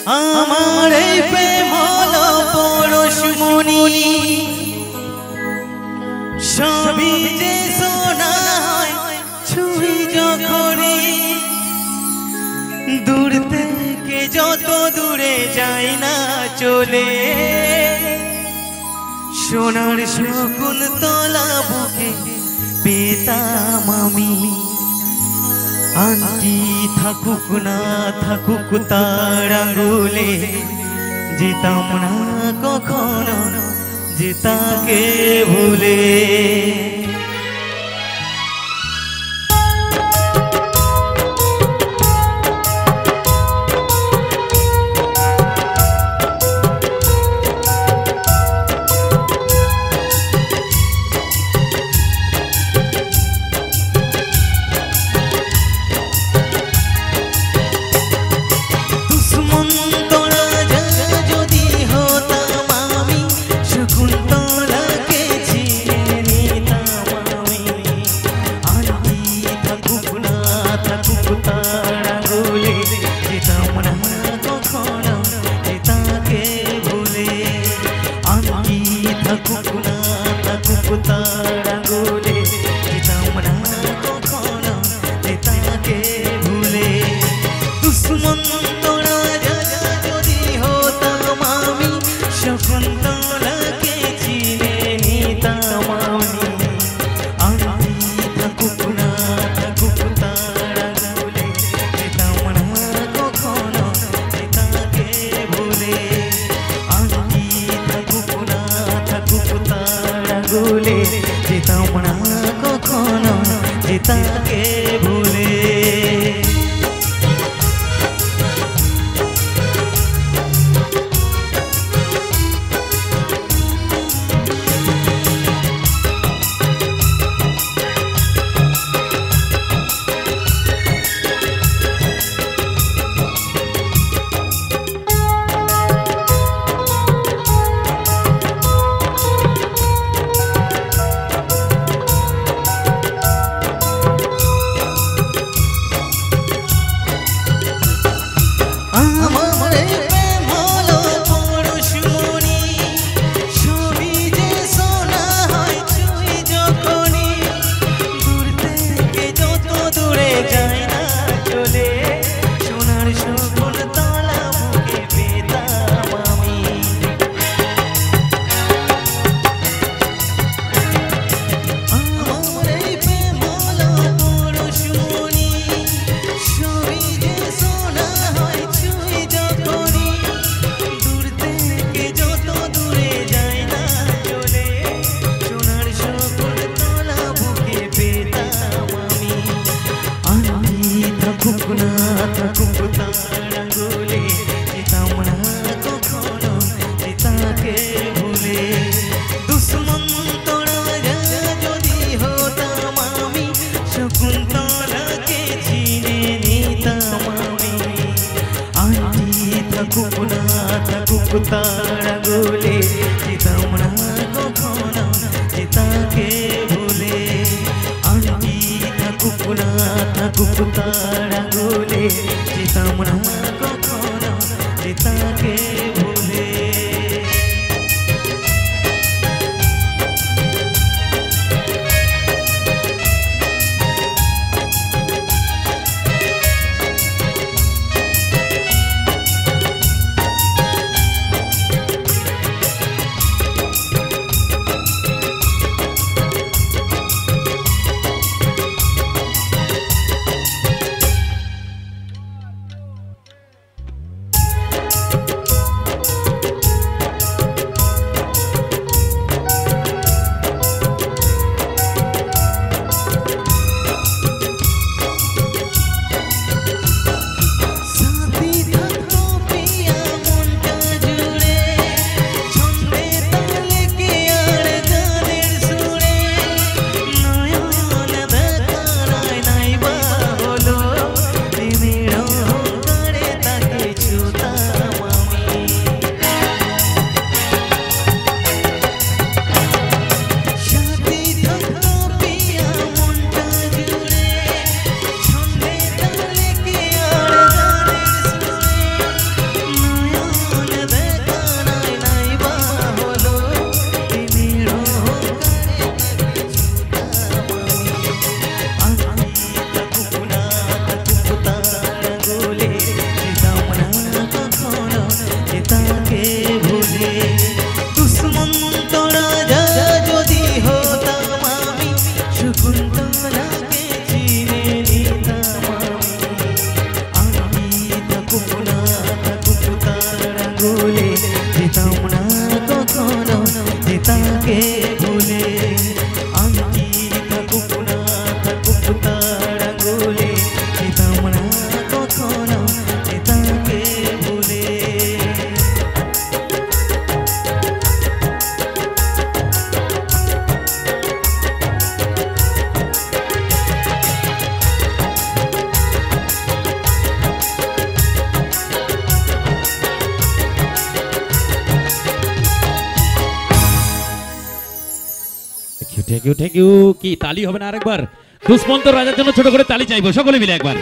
আমার এই প্রেম হলো পরশমণি সবই যে সোনা হয় ছুঁই যখনই দূর থেকে যত দূরে যাই না চলে সোনার শকুন তলা বুকে পেতাম আমি আন্টি থাকুক না থাকুক তার আঙুলে যেতাম না কখনো যে তাকে ভুলে যেতাম না কখনো যে তাকে ভুলে তার আঙুলে যেতাম না কখনো যে তাকে ভুলে আন্টি থাকুক না থাকুক তার আঙুলে যেতাম না কখনো যে তাকে ভুলে থ্যাংক ইউ কি তালি হবে না আরেকবার? দুষ্মন্ত রাজার জন্য ছোট করে তালি চাইবো সকলে মিলে একবার।